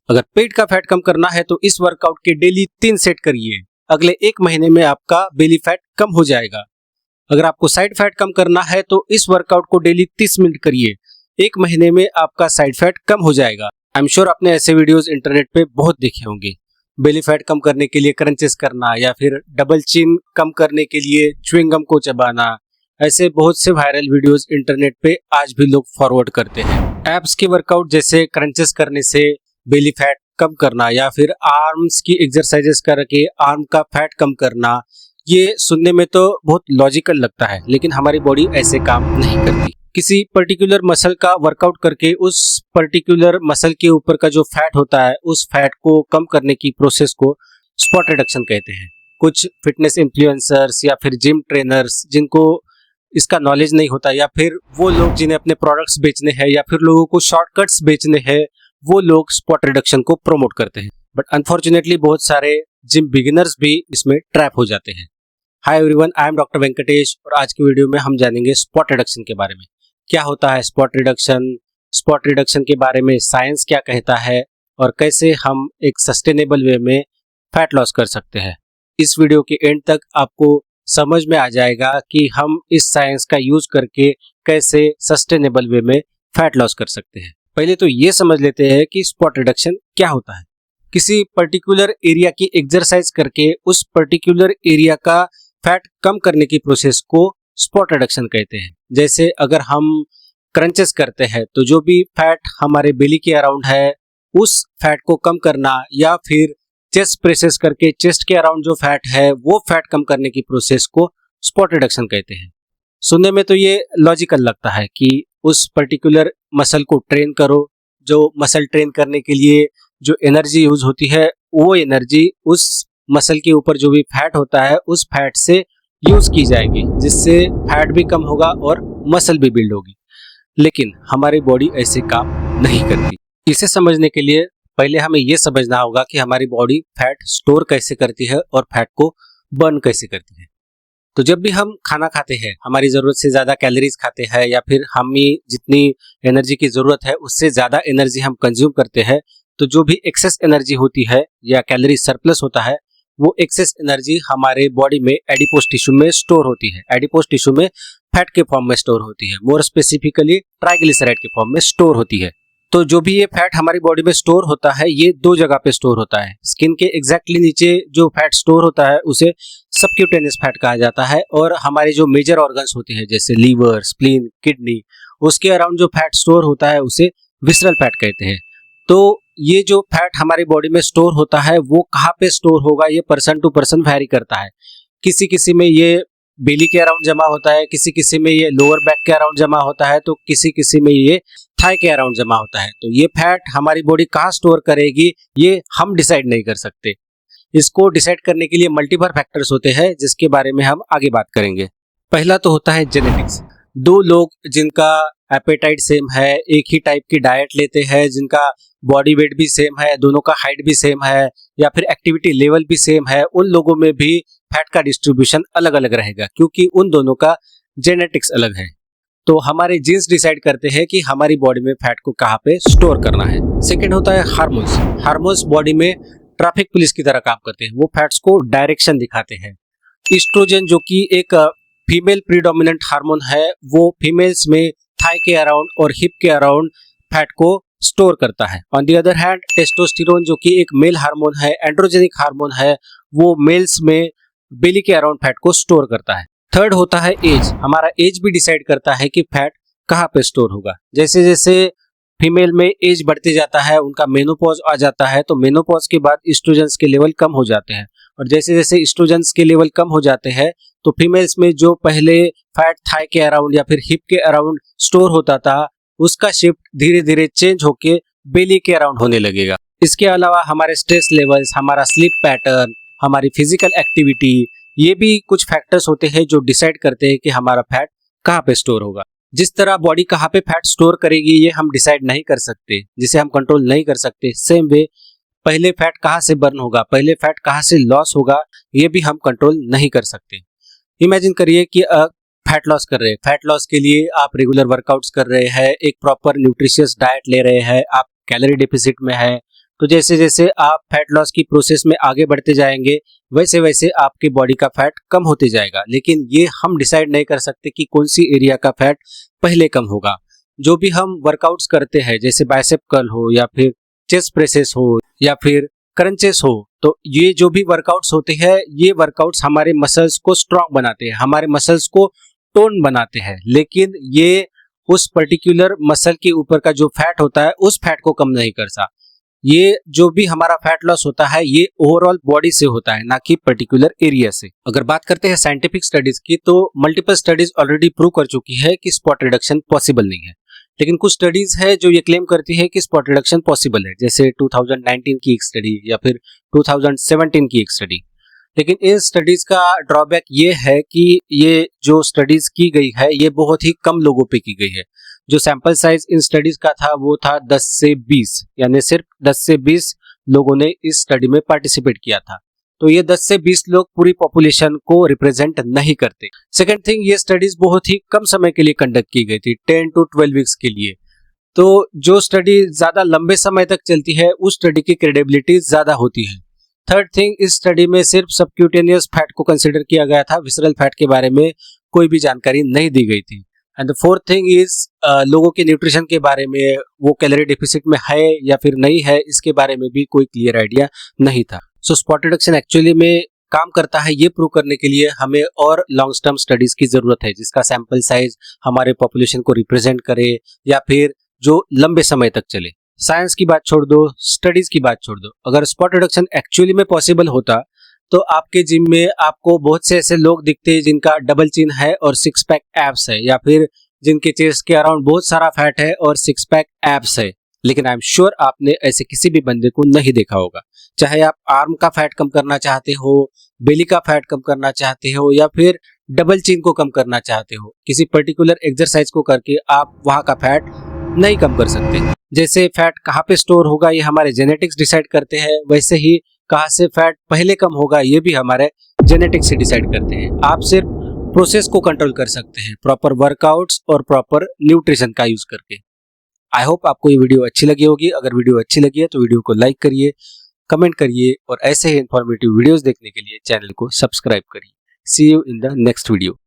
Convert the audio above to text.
अगर पेट का फैट कम करना है तो इस वर्कआउट के डेली 3 सेट करिए। अगले 1 महीने में आपका बेली फैट कम हो जाएगा। अगर आपको साइड फैट कम करना है तो इस वर्कआउट को डेली 30 मिनट करिए। 1 महीने में आपका साइड फैट कम हो जाएगा। आई एम श्योर आपने ऐसे वीडियोस इंटरनेट पे बहुत देखे होंगे। बेली फैट कम करने के लिए क्रंचेस करना या फिर डबल चिन कम करने के लिए च्युइंगम को चबाना, ऐसे बहुत से वायरल वीडियोस इंटरनेट पे आज भी लोग फॉरवर्ड करते हैं। एब्स के वर्कआउट जैसे क्रंचेस करने से बेली फैट कम करना या फिर आर्म्स की एक्सरसाइजेस करके आर्म का फैट कम करना, ये सुनने में तो बहुत लॉजिकल लगता है, लेकिन हमारी बॉडी ऐसे काम नहीं करती। किसी पर्टिकुलर मसल का वर्कआउट करके उस पर्टिकुलर मसल के ऊपर का जो फैट होता है उस फैट को कम करने की प्रोसेस को स्पॉट रिडक्शन कहते हैं। कुछ फिटनेस इन्फ्लुएंसर्स या फिर जिम ट्रेनर्स जिनको इसका नॉलेज नहीं होता, या फिर वो लोग जिन्हें अपने प्रोडक्ट्स बेचने हैं या फिर लोगों को शॉर्टकट्स बेचने हैं, वो लोग स्पॉट रिडक्शन को प्रमोट करते हैं। बट अनफॉर्चुनेटली बहुत सारे जिम बिगिनर्स भी इसमें ट्रैप हो जाते हैं। Hi everyone, I am doctor Venkatesh और आज की वीडियो में हम जानेंगे स्पॉट रिडक्शन के बारे में। क्या होता है स्पॉट रिडक्शन के बारे में साइंस क्या कहता है और कैसे हम एक सस्टेनेबल वे में फैट लॉस कर सकते हैं। इस वीडियो के एंड तक आपको समझ में आ जाएगा कि हम इस साइंस का यूज करके कैसे सस्टेनेबल वे में फैट लॉस कर सकते हैं। पहले तो ये समझ लेते हैं कि स्पॉट रिडक्शन क्या होता है। किसी पर्टिकुलर एरिया की एक्सरसाइज करके उस पर्टिकुलर एरिया का फैट कम करने की प्रोसेस को स्पॉट रिडक्शन कहते हैं। जैसे अगर हम क्रंचेस करते हैं तो जो भी फैट हमारे बेली के अराउंड है उस फैट को कम करना, या फिर चेस्ट प्रेसेस करके चेस्ट के अराउंड जो फैट है वो फैट कम करने की प्रोसेस को स्पॉट रिडक्शन कहते हैं। सुनने में तो ये लॉजिकल लगता है कि उस पर्टिकुलर मसल को ट्रेन करो, जो मसल ट्रेन करने के लिए जो एनर्जी यूज होती है वो एनर्जी उस मसल के ऊपर जो भी फैट होता है उस फैट से यूज की जाएगी, जिससे फैट भी कम होगा और मसल भी बिल्ड होगी। लेकिन हमारी बॉडी ऐसे काम नहीं करती। इसे समझने के लिए पहले हमें यह समझना होगा कि हमारी बॉडी फैट स्टोर कैसे करती है और फैट को बर्न कैसे करती है। तो जब भी हम खाना खाते हैं, हमारी जरूरत से ज्यादा कैलोरीज खाते हैं या फिर हमें जितनी एनर्जी की जरूरत है उससे ज्यादा एनर्जी हम कंज्यूम करते हैं, तो जो भी एक्सेस एनर्जी होती है या कैलोरी सरप्लस होता है वो एक्सेस एनर्जी हमारे बॉडी में एडिपोज टिश्यू में स्टोर होती है। एडिपोज टिश्यू में फैट के फॉर्म में स्टोर होती है, मोर स्पेसिफिकली ट्राइग्लिसराइड के फॉर्म में स्टोर होती है। तो जो भी ये फैट हमारी बॉडी में स्टोर होता है ये 2 जगह पे स्टोर होता है। स्किन के एग्जैक्टली नीचे जो फैट स्टोर होता है उसे सबक्यूटेनियस फैट कहा जाता है, और हमारे जो मेजर ऑर्गन्स होते हैं जैसे लीवर, स्प्लीन, किडनी, उसके अराउंड जो फैट स्टोर होता है उसे विसरल फैट कहते हैं। तो ये जो फैट हमारी बॉडी में स्टोर होता है वो कहाँ पे स्टोर होगा ये पर्सन टू पर्सन वैरी करता है। किसी किसी में ये बेली के अराउंड जमा होता है, किसी किसी में ये लोअर बैक के अराउंड जमा होता है, तो किसी किसी में ये थाई के अराउंड जमा होता है। तो ये फैट हमारी बॉडी कहाँ स्टोर करेगी ये हम डिसाइड नहीं कर सकते। इसको डिसाइड करने के लिए मल्टीपल फैक्टर्स होते हैं जिसके बारे में हम आगे बात करेंगे। पहला तो होता है जेनेटिक्स। 2 लोग जिनका एपेटाइट सेम है, एक ही टाइप की डाइट लेते हैं, जिनका बॉडी वेट भी सेम है, दोनों का हाइट भी सेम है, या फिर एक्टिविटी लेवल भी सेम है, उन लोगों में भी फैट का डिस्ट्रीब्यूशन अलग अलग रहेगा क्योंकि उन दोनों का जेनेटिक्स अलग है। तो हमारे जीन्स डिसाइड करते हैं कि हमारी बॉडी में फैट को कहाँ पे स्टोर करना है। सेकेंड होता है हार्मोन्स। हार्मोन्स बॉडी में ट्रैफिक पुलिस की तरह काम करते हैं, वो फैट्स को डायरेक्शन दिखाते हैं। ईस्ट्रोजन जो कि एक फीमेल प्रीडोमिनेंट हार्मोन है वो फीमेल्स में थाई के अराउंड और हिप के अराउंड फैट को स्टोर करता है। On the other hand testosterone जो कि एक मेल हार्मोन है, एंड्रोजेनिक हार्मोन है, वो मेल्स में बेली के अराउंड फैट को स्टोर करता है। थर्ड होता है एज। हमारा एज भी डिसाइड करता है कि फैट कहाँ पे स्टोर होगा। जैसे जैसे फीमेल में एज बढ़ते जाता है, उनका मेनोपॉज आ जाता है, तो मेनोपॉज के बाद एस्ट्रोजेंस के लेवल कम हो जाते हैं, और जैसे जैसे एस्ट्रोजेंस के लेवल कम हो जाते हैं तो फीमेल्स में जो पहले फैट थाई के अराउंड या फिर हिप के अराउंड स्टोर होता था उसका शिफ्ट धीरे धीरे चेंज होके बेली के अराउंड होने लगेगा। इसके अलावा हमारे स्ट्रेस लेवल्स, हमारा स्लीप पैटर्न, हमारी फिजिकल एक्टिविटी, ये भी कुछ फैक्टर्स होते हैं जो डिसाइड करते हैं कि हमारा फैट कहाँ पे स्टोर होगा। जिस तरह बॉडी कहाँ पे फैट स्टोर करेगी ये हम डिसाइड नहीं कर सकते, जिसे हम कंट्रोल नहीं कर सकते, सेम वे पहले फैट कहाँ से बर्न होगा, पहले फैट कहाँ से लॉस होगा, ये भी हम कंट्रोल नहीं कर सकते। इमेजिन करिए कि फैट लॉस कर रहे हैं। फैट लॉस के लिए आप रेगुलर वर्कआउट्स कर रहे हैं, एक प्रॉपर न्यूट्रिशियस डाइट ले रहे हैं, आप कैलोरी डेफिसिट में है, तो जैसे जैसे आप फैट लॉस की प्रोसेस में आगे बढ़ते जाएंगे वैसे वैसे आपके बॉडी का फैट कम होते जाएगा, लेकिन ये हम डिसाइड नहीं कर सकते कि कौन सी एरिया का फैट पहले कम होगा। जो भी हम वर्कआउट्स करते हैं जैसे बाइसेप कर्ल हो या फिर चेस्ट प्रेसेस हो या फिर क्रंचेस हो, तो ये जो भी वर्कआउट्स होते हैं ये वर्कआउट्स हमारे मसल्स को स्ट्रांग बनाते हैं, हमारे मसल्स को टोन बनाते हैं, लेकिन ये उस पर्टिकुलर मसल के ऊपर का जो फैट होता है उस फैट को कम नहीं करता। ये जो भी हमारा फैट लॉस होता है ये ओवरऑल बॉडी से होता है, ना कि पर्टिकुलर एरिया से। अगर बात करते हैं साइंटिफिक स्टडीज की, तो मल्टीपल स्टडीज ऑलरेडी प्रूव कर चुकी है कि स्पॉट रिडक्शन पॉसिबल नहीं है, लेकिन कुछ स्टडीज है जो ये क्लेम करती है कि स्पॉट रिडक्शन पॉसिबल है, जैसे 2019 की एक स्टडी या फिर 2017 की एक स्टडी। लेकिन इन स्टडीज का ड्रॉबैक ये है कि ये जो स्टडीज की गई है ये बहुत ही कम लोगों पे की गई है। जो सैंपल साइज इन स्टडीज का था वो था 10 से 20, यानी सिर्फ 10 से 20 लोगों ने इस स्टडी में पार्टिसिपेट किया था। तो ये 10 से 20 लोग पूरी पॉपुलेशन को रिप्रेजेंट नहीं करते। सेकेंड थिंग, ये स्टडीज बहुत ही कम समय के लिए कंडक्ट की गई थी, 10 to 12 वीक्स के लिए। तो जो स्टडी ज्यादा लंबे समय तक चलती है उस स्टडी की क्रेडिबिलिटी ज्यादा होती है। थर्ड थिंग, इस स्टडी में सिर्फ सबक्यूटेनियस फैट को कंसिडर किया गया था, विसरल फैट के बारे में कोई भी जानकारी नहीं दी गई थी। And the fourth thing is लोगों के न्यूट्रिशन के बारे में, वो कैलोरी डेफिसिट में है या फिर नहीं है, इसके बारे में भी कोई क्लियर आइडिया नहीं था। सो स्पॉट रिडक्शन एक्चुअली में काम करता है ये प्रूव करने के लिए हमें और लॉन्ग टर्म स्टडीज की जरूरत है, जिसका सैंपल साइज हमारे पॉपुलेशन को रिप्रेजेंट करे या फिर जो लंबे समय तक चले। साइंस की बात छोड़ दो, स्टडीज की बात छोड़ दो, अगर स्पॉट रिडक्शन एक्चुअली में पॉसिबल होता तो आपके जिम में आपको बहुत से ऐसे लोग दिखते हैं जिनका डबल चिन है और सिक्स पैक एब्स है, या फिर जिनके चेस्ट के अराउंड बहुत सारा फैट है और सिक्स पैक एब्स है। लेकिन आई एम श्योर आपने ऐसे किसी भी बंदे को नहीं देखा होगा। चाहे आप आर्म का फैट कम करना चाहते हो, बेली का फैट कम करना चाहते हो या फिर डबल चिन को कम करना चाहते हो, किसी पर्टिकुलर एक्सरसाइज को करके आप वहां का फैट नहीं कम कर सकते। जैसे फैट कहाँ पे स्टोर होगा ये हमारे जेनेटिक्स डिसाइड करते हैं, वैसे ही कहाँ से फैट पहले कम होगा ये भी हमारे जेनेटिक्स से डिसाइड करते हैं। आप सिर्फ प्रोसेस को कंट्रोल कर सकते हैं प्रॉपर वर्कआउट्स और प्रॉपर न्यूट्रिशन का यूज करके। आई होप आपको ये वीडियो अच्छी लगी होगी। अगर वीडियो अच्छी लगी है तो वीडियो को लाइक करिए, कमेंट करिए और ऐसे ही इंफॉर्मेटिव वीडियोस देखने के लिए चैनल को सब्सक्राइब करिए। See you in the next video.